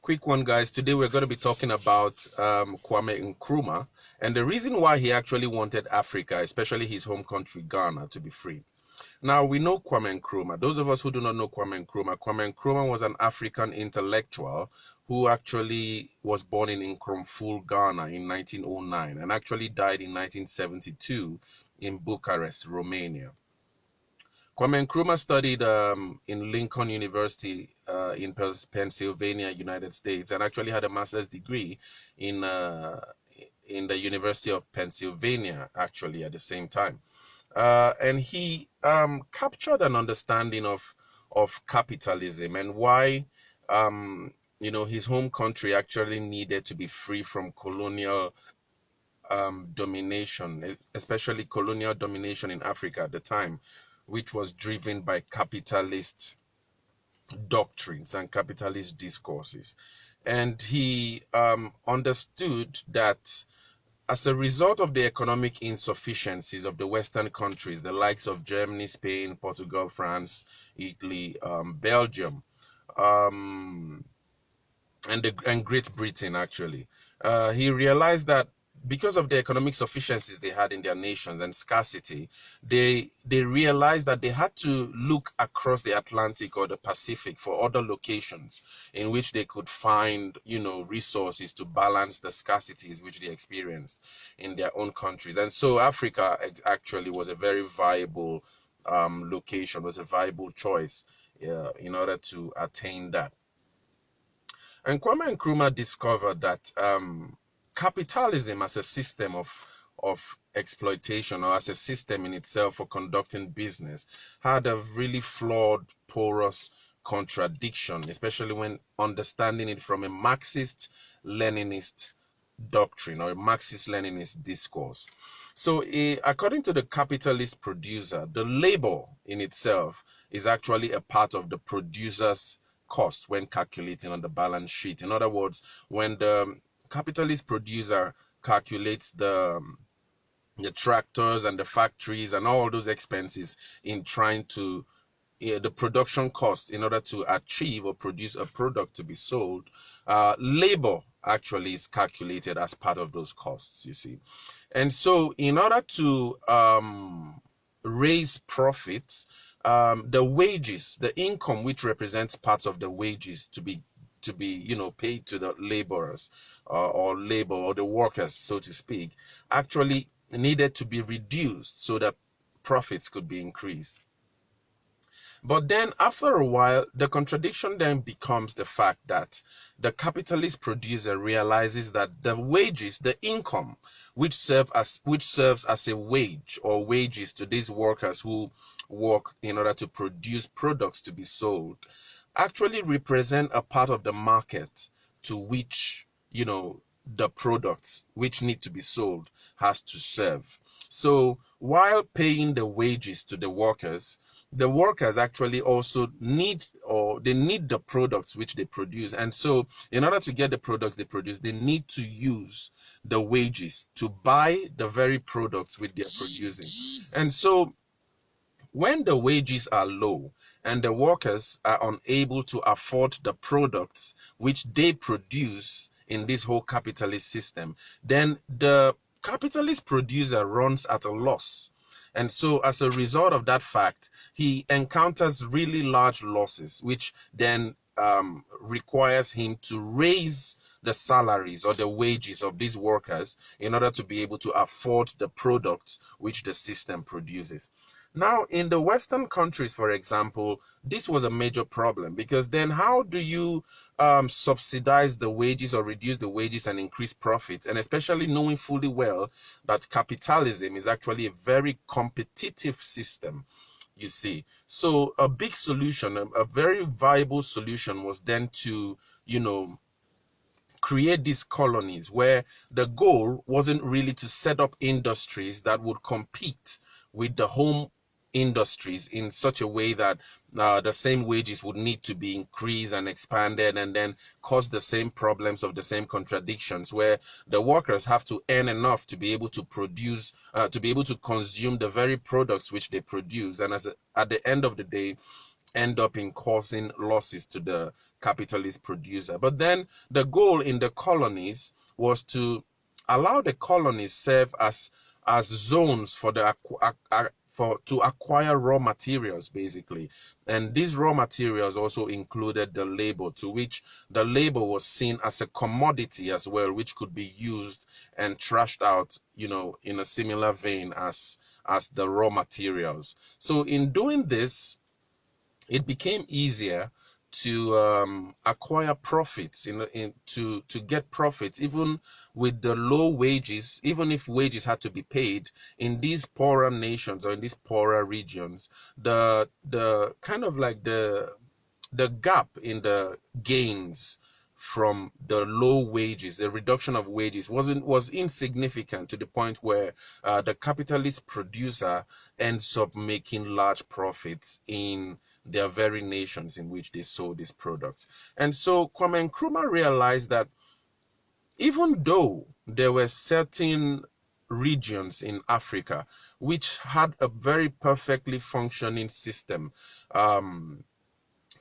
quick one, guys. Today we're going to be talking about Kwame Nkrumah and the reason why he actually wanted Africa, especially his home country, Ghana, to be free. Now, we know Kwame Nkrumah. Those of us who do not know Kwame Nkrumah was an African intellectual who actually was born in Nkrumah, Ghana in 1909 and actually died in 1972 in Bucharest, Romania. Kwame Nkrumah studied in Lincoln University in Pennsylvania, United States, and actually had a master's degree in the University of Pennsylvania, actually, at the same time. And he captured an understanding of capitalism and why his home country actually needed to be free from colonial domination, especially colonial domination in Africa at the time, which was driven by capitalist doctrines and capitalist discourses. And he understood that as a result of the economic insufficiencies of the Western countries, the likes of Germany, Spain, Portugal, France, Italy, Belgium, and Great Britain, actually, he realized that because of the economic sufficiencies they had in their nations and scarcity, they realized that they had to look across the Atlantic or the Pacific for other locations in which they could find, resources to balance the scarcities which they experienced in their own countries. And so Africa actually was a very viable location, was a viable choice in order to attain that. And Kwame Nkrumah discovered that capitalism as a system of exploitation, or as a system in itself for conducting business, had a really flawed, porous contradiction, especially when understanding it from a Marxist-Leninist doctrine or a Marxist-Leninist discourse. So according to the capitalist producer, the labor in itself is actually a part of the producer's cost when calculating on the balance sheet. In other words, when the capitalist producer calculates the tractors and the factories and all those expenses in trying to the production cost in order to achieve or produce a product to be sold, labor actually is calculated as part of those costs, you see. And so in order to raise profits, the wages, the income which represents parts of the wages to be paid to the laborers or the workers, so to speak, actually needed to be reduced so that profits could be increased. But then after a while, the contradiction then becomes the fact that the capitalist producer realizes that the wages, the income, which serves as a wage or wages to these workers who work in order to produce products to be sold, actually represent a part of the market to which, the products which need to be sold has to serve. So while paying the wages to the workers actually also need the products which they produce. And so in order to get the products they produce, they need to use the wages to buy the very products which they are producing. And so when the wages are low and the workers are unable to afford the products which they produce in this whole capitalist system, then the capitalist producer runs at a loss. And so as a result of that fact, he encounters really large losses, which then requires him to raise the salaries or the wages of these workers in order to be able to afford the products which the system produces. Now, in the Western countries, for example, this was a major problem, because then how do you subsidize the wages or reduce the wages and increase profits? And especially knowing fully well that capitalism is actually a very competitive system, you see. So a big solution, a very viable solution was then to, create these colonies where the goal wasn't really to set up industries that would compete with the home industries in such a way that the same wages would need to be increased and expanded, and then cause the same problems of the same contradictions where the workers have to earn enough to be able to produce, to be able to consume the very products which they produce. And at the end of the day, end up in causing losses to the capitalist producer. But then the goal in the colonies was to allow the colonies serve as zones for the to acquire raw materials, basically. And these raw materials also included the labor, to which the labor was seen as a commodity as well, which could be used and trashed out, in a similar vein as the raw materials. So in doing this, it became easier to acquire profits, to get profits, even with the low wages. Even if wages had to be paid in these poorer nations or in these poorer regions, the kind of like the gap in the gains from the low wages, the reduction of wages was insignificant, to the point where the capitalist producer ends up making large profits in their very nations in which they sold these products. And so Kwame Nkrumah realized that even though there were certain regions in Africa which had a very perfectly functioning system,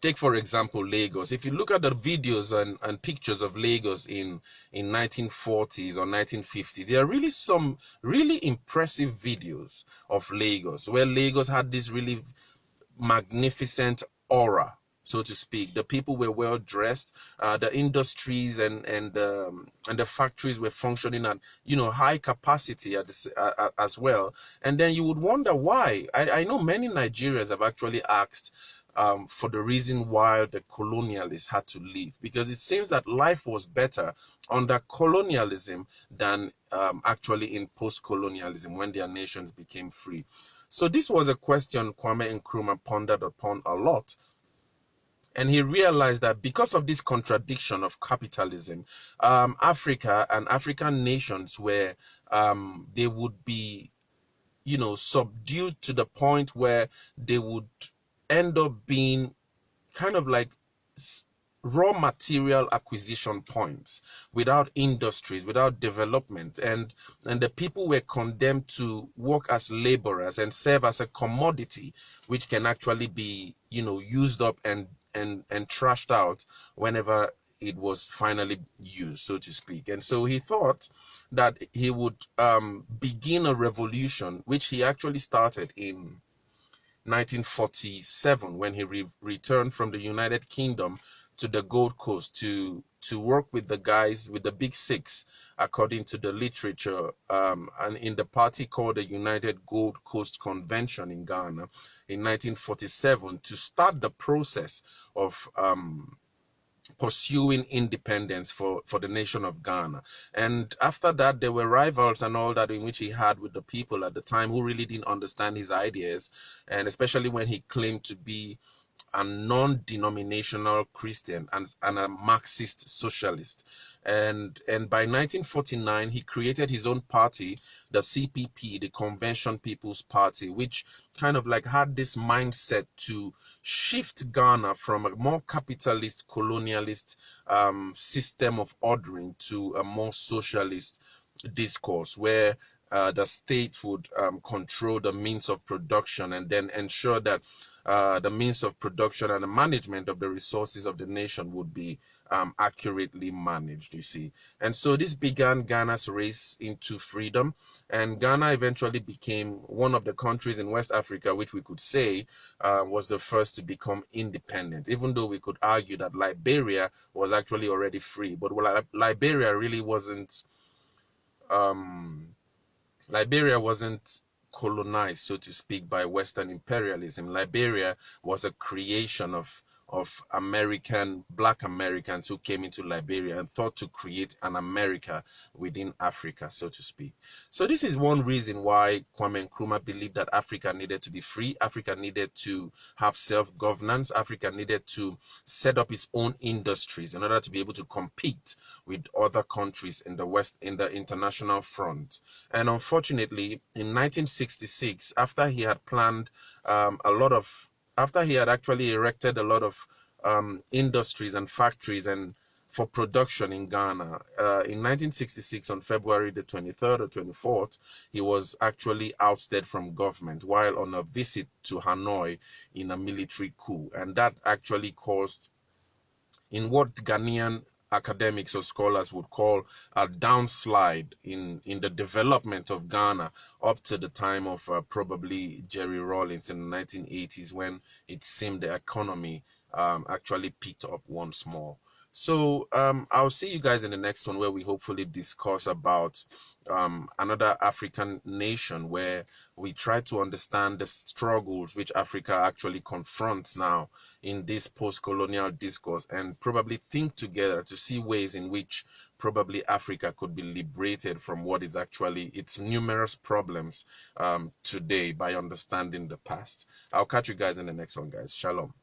take, for example, Lagos. If you look at the videos and pictures of Lagos in 1940s or 1950s, there are really some really impressive videos of Lagos, where Lagos had this really magnificent aura, so to speak. The people were well dressed. The industries and the factories were functioning at high capacity as well. And then you would wonder why. I know many Nigerians have actually asked for the reason why the colonialists had to leave, because it seems that life was better under colonialism than actually in post-colonialism, when their nations became free. So this was a question Kwame Nkrumah pondered upon a lot. And he realized that because of this contradiction of capitalism, Africa and African nations were, they would be, subdued to the point where they would end up being kind of like raw material acquisition points, without industries, without development, and the people were condemned to work as laborers and serve as a commodity, which can actually be used up and trashed out whenever it was finally used, so to speak. And so he thought that he would begin a revolution, which he actually started in 1947, when he returned from the United Kingdom to the Gold Coast to work with the guys, with the Big Six, according to the literature, and in the party called the United Gold Coast Convention in Ghana in 1947, to start the process of pursuing independence for the nation of Ghana. And after that, there were rivals and all that, in which he had with the people at the time, who really didn't understand his ideas, and especially when he claimed to be a non-denominational Christian and a Marxist socialist. And by 1949, he created his own party, the CPP, the Convention People's Party, which kind of like had this mindset to shift Ghana from a more capitalist, colonialist system of ordering to a more socialist discourse, where the state would control the means of production, and then ensure that the means of production and the management of the resources of the nation would be accurately managed, you see. And so this began Ghana's race into freedom, and Ghana eventually became one of the countries in West Africa which we could say was the first to become independent, even though we could argue that Liberia was actually already free. But Liberia really wasn't colonized, so to speak, by Western imperialism. Liberia was a creation of Black Americans who came into Liberia and thought to create an America within Africa, so to speak. So this is one reason why Kwame Nkrumah believed that Africa needed to be free. Africa needed to have self-governance. Africa needed to set up its own industries in order to be able to compete with other countries in the West, in the international front. And unfortunately, in 1966, after he had planned after he had actually erected a lot of industries and factories and for production in Ghana. In 1966, on February the 23rd or 24th, he was actually ousted from government while on a visit to Hanoi in a military coup. And that actually caused, in what Ghanaian academics or scholars would call a downslide in the development of Ghana up to the time of probably Jerry Rawlings in the 1980s, when it seemed the economy actually picked up once more. So I'll see you guys in the next one, where we hopefully discuss about another African nation, where we try to understand the struggles which Africa actually confronts now in this post-colonial discourse, and probably think together to see ways in which probably Africa could be liberated from what is actually its numerous problems today, by understanding the past. I'll catch you guys in the next one, guys. Shalom.